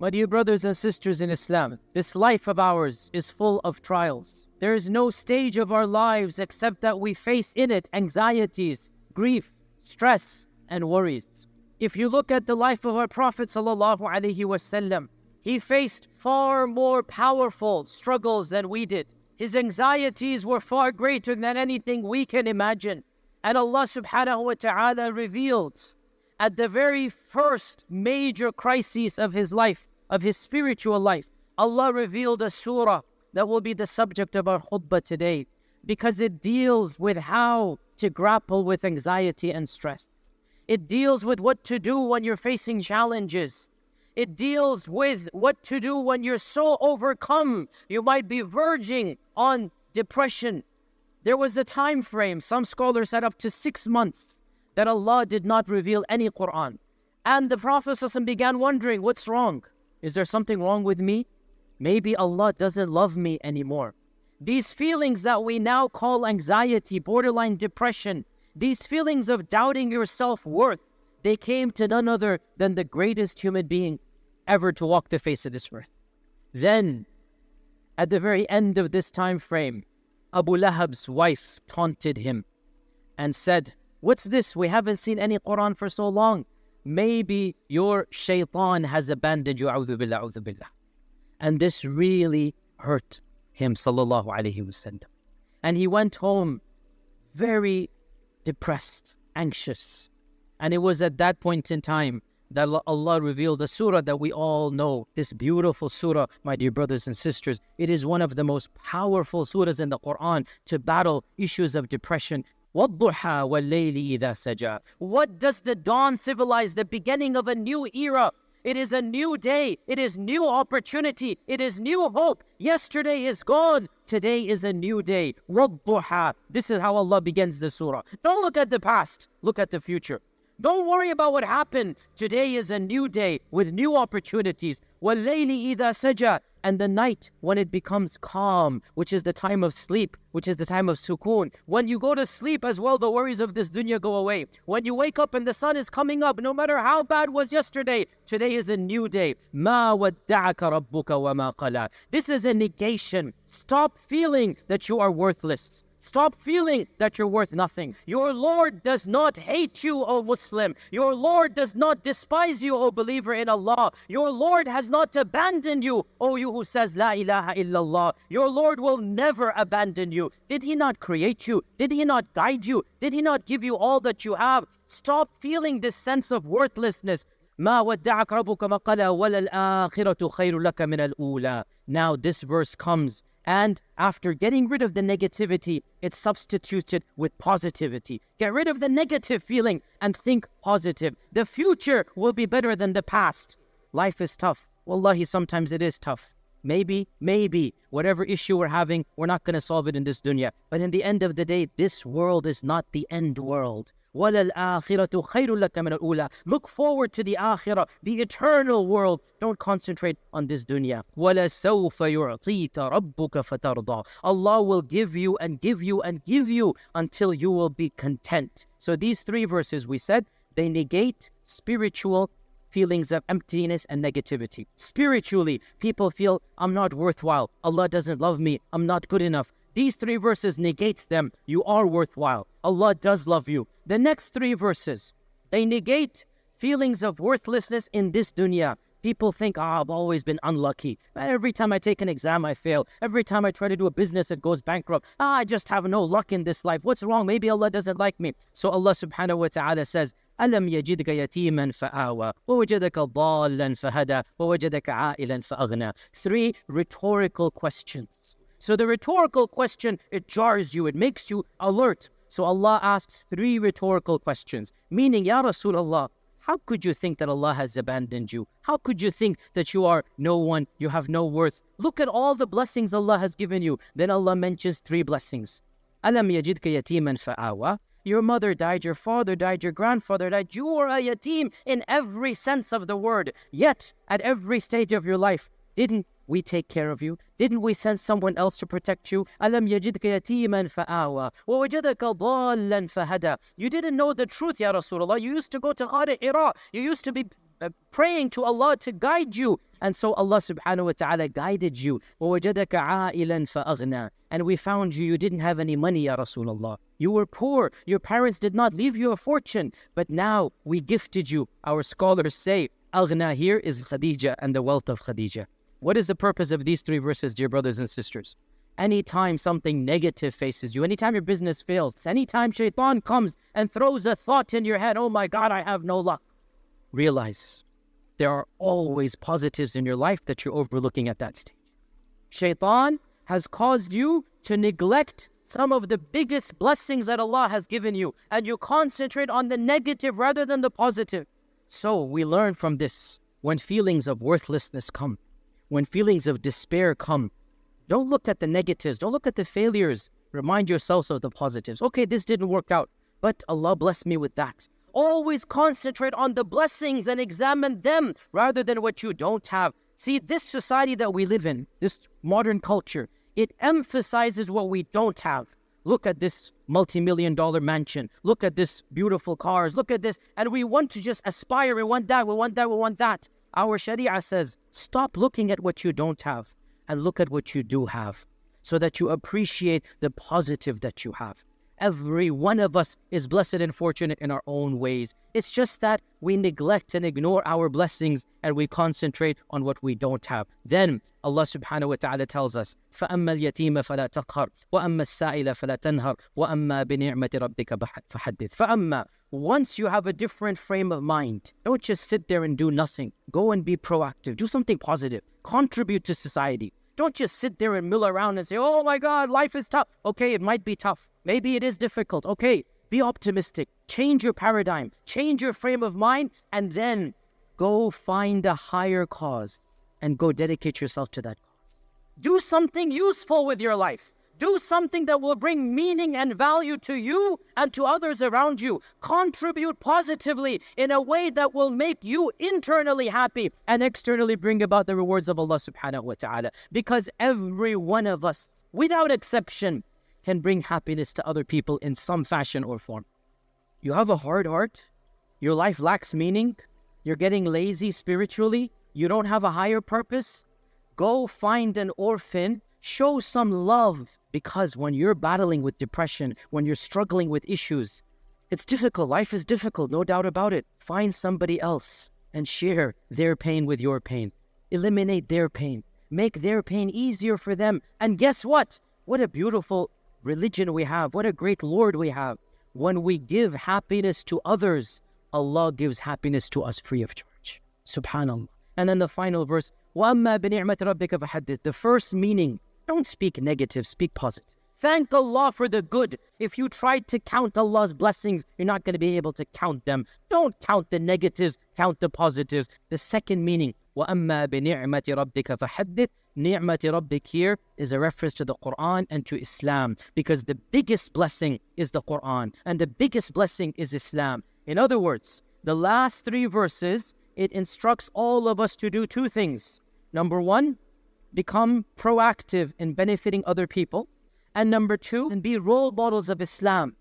My dear brothers and sisters in Islam, this life of ours is full of trials. There is no stage of our lives except that we face in it anxieties, grief, stress, and worries. If you look at the life of our Prophet ﷺ, he faced far more powerful struggles than we did. His anxieties were far greater than anything we can imagine. And Allah subhanahu wa ta'ala revealed at the very first major crisis of his life, of his spiritual life, Allah revealed a surah that will be the subject of our khutbah today, because it deals with how to grapple with anxiety and stress. It deals with what to do when you're facing challenges. It deals with what to do when you're so overcome, you might be verging on depression. There was a time frame, some scholars said up to 6 months, that Allah did not reveal any Quran. And the Prophet ﷺ began wondering, what's wrong? Is there something wrong with me? Maybe Allah doesn't love me anymore. These feelings that we now call anxiety, borderline depression, these feelings of doubting your self-worth, they came to none other than the greatest human being ever to walk the face of this earth. Then, at the very end of this time frame, Abu Lahab's wife taunted him and said, what's this? We haven't seen any Quran for so long. Maybe your shaitan has abandoned you. A'udhu billah, a'udhu billah. And this really hurt him, sallallahu alayhi wasallam. And he went home very depressed, anxious. And it was at that point in time that Allah revealed the surah that we all know. This beautiful surah, my dear brothers and sisters. It is one of the most powerful surahs in the Quran to battle issues of depression. وَالضُّحَى وَاللَّيْلِ إِذَا سَجَى. What does the dawn symbolize? The beginning of a new era. It is a new day. It is new opportunity. It is new hope. Yesterday is gone. Today is a new day. وَالضُّحَى. This is how Allah begins the surah. Don't look at the past. Look at the future. Don't worry about what happened. Today is a new day with new opportunities. وَاللَّيْلِ إِذَا سَجَى. And the night, when it becomes calm, which is the time of sleep, which is the time of sukoon. When you go to sleep as well, the worries of this dunya go away. When you wake up and the sun is coming up, no matter how bad was yesterday, today is a new day. مَا وَدَّعَكَ رَبُّكَ وَمَا قَلَى. This is a negation. Stop feeling that you are worthless. Stop feeling that you're worth nothing. Your Lord does not hate you, O Muslim. Your Lord does not despise you, O believer in Allah. Your Lord has not abandoned you, O you who says La ilaha illallah. Your Lord will never abandon you. Did He not create you? Did He not guide you? Did He not give you all that you have? Stop feeling this sense of worthlessness. ما ودعك ربك ما قلى وللآخرة خير لك من الأولى. Now this verse comes, and after getting rid of the negativity, it's substituted with positivity. Get rid of the negative feeling and think positive. The future will be better than the past. Life is tough. Wallahi, sometimes it is tough. Maybe, whatever issue we're having, we're not going to solve it in this dunya. But in the end of the day, this world is not the end world. وَلَلْآخِرَةُ خَيْرٌ لَكَ مِنَ الْأُولَى. Look forward to the akhirah, the eternal world. Don't concentrate on this dunya. وَلَسَوْفَ يُعْطِيكَ رَبُّكَ فَتَرْضَى. Allah will give you and give you and give you until you will be content. So these 3 verses we said, they negate spiritual feelings of emptiness and negativity. Spiritually, people feel, I'm not worthwhile. Allah doesn't love me. I'm not good enough. These 3 verses negates them. You are worthwhile. Allah does love you. The next 3 verses, they negate feelings of worthlessness in this dunya. People think, I've always been unlucky. Every time I take an exam, I fail. Every time I try to do a business, it goes bankrupt. I just have no luck in this life. What's wrong? Maybe Allah doesn't like me. So Allah subhanahu wa ta'ala says, أَلَمْ يَجِدْكَ يَتِيمًا فَآوَى وَوَجَدَكَ ضَالًّا فَهَدَى وَوَجَدَكَ عَائِلًا فَأَغْنَى. 3 rhetorical questions. So the rhetorical question, it jars you, it makes you alert. So Allah asks 3 rhetorical questions, meaning, Ya Rasulullah, how could you think that Allah has abandoned you? How could you think that you are no one, you have no worth? Look at all the blessings Allah has given you. Then Allah mentions 3 blessings. أَلَمْ يَجِدْكَ يَتِيمًا فَآوَى. Your mother died, your father died, your grandfather died. You are a yatim in every sense of the word. Yet, at every stage of your life, didn't we take care of you? Didn't we send someone else to protect you? أَلَمْ يَجِدْكَ يَتِيمًا فَآوَى وَوَجَدَكَ ضَالًّا فَهَدَى. You didn't know the truth, Ya Rasulullah. You used to go to Ghar Hira. You used to be praying to Allah to guide you. And so Allah subhanahu wa ta'ala guided you. وَوَجَدَكَ عَائِلًا فَأَغْنَى. And we found you didn't have any money, Ya Rasulullah. You were poor. Your parents did not leave you a fortune. But now we gifted you. Our scholars say, Aghna here is Khadija and the wealth of Khadija. What is the purpose of these three verses, dear brothers and sisters? Anytime something negative faces you, anytime your business fails, anytime shaitan comes and throws a thought in your head, oh my God, I have no luck. Realize there are always positives in your life that you're overlooking at that stage. Shaitan has caused you to neglect some of the biggest blessings that Allah has given you, and you concentrate on the negative rather than the positive. So we learn from this, when feelings of worthlessness come, when feelings of despair come, don't look at the negatives, don't look at the failures. Remind yourselves of the positives. Okay, this didn't work out, but Allah blessed me with that. Always concentrate on the blessings and examine them rather than what you don't have. See, this society that we live in, this modern culture, it emphasizes what we don't have. Look at this multi-million-dollar mansion. Look at this beautiful cars. Look at this. And we want to just aspire. We want that. We want that. We want that. Our Sharia says, stop looking at what you don't have and look at what you do have so that you appreciate the positive that you have. Every one of us is blessed and fortunate in our own ways. It's just that we neglect and ignore our blessings and we concentrate on what we don't have. Then Allah subhanahu wa ta'ala tells us, فَأَمَّا الْيَتِيمَ فَلَا تَقْهَرْ وَأَمَّا السَّائِلَ فَلَا تَنْهَرْ وَأَمَّا بِنِعْمَةِ رَبِّكَ فَحَدِّثْ. فَأَمَّا, once you have a different frame of mind, don't just sit there and do nothing. Go and be proactive. Do something positive. Contribute to society. Don't just sit there and mill around and say, oh my God, life is tough. Okay, it might be tough. Maybe it is difficult. Okay, be optimistic. Change your paradigm. Change your frame of mind. And then go find a higher cause and go dedicate yourself to that cause. Do something useful with your life. Do something that will bring meaning and value to you and to others around you. Contribute positively in a way that will make you internally happy and externally bring about the rewards of Allah subhanahu wa ta'ala. Because every one of us, without exception, can bring happiness to other people in some fashion or form. You have a hard heart, your life lacks meaning, you're getting lazy spiritually, you don't have a higher purpose, go find an orphan, show some love, because when you're battling with depression, when you're struggling with issues, it's difficult, life is difficult, no doubt about it. Find somebody else and share their pain with your pain. Eliminate their pain. Make their pain easier for them. And guess what? What a beautiful religion we have. What a great Lord we have. When we give happiness to others, Allah gives happiness to us free of charge. Subhanallah. And then the final verse, وَأَمَّا بِنِعْمَةِ رَبِّكَ فَحَدِّثْ. The first meaning, don't speak negative, speak positive. Thank Allah for the good. If you try to count Allah's blessings, you're not going to be able to count them. Don't count the negatives, count the positives. The second meaning, وَأَمَّا بِنِعْمَةِ رَبِّكَ فَحَدِّثْ. Ni'mati Rabbik here is a reference to the Quran and to Islam, because the biggest blessing is the Quran and the biggest blessing is Islam. In other words, the last three verses, it instructs all of us to do two things. Number one, become proactive in benefiting other people. And number two, and be role models of Islam.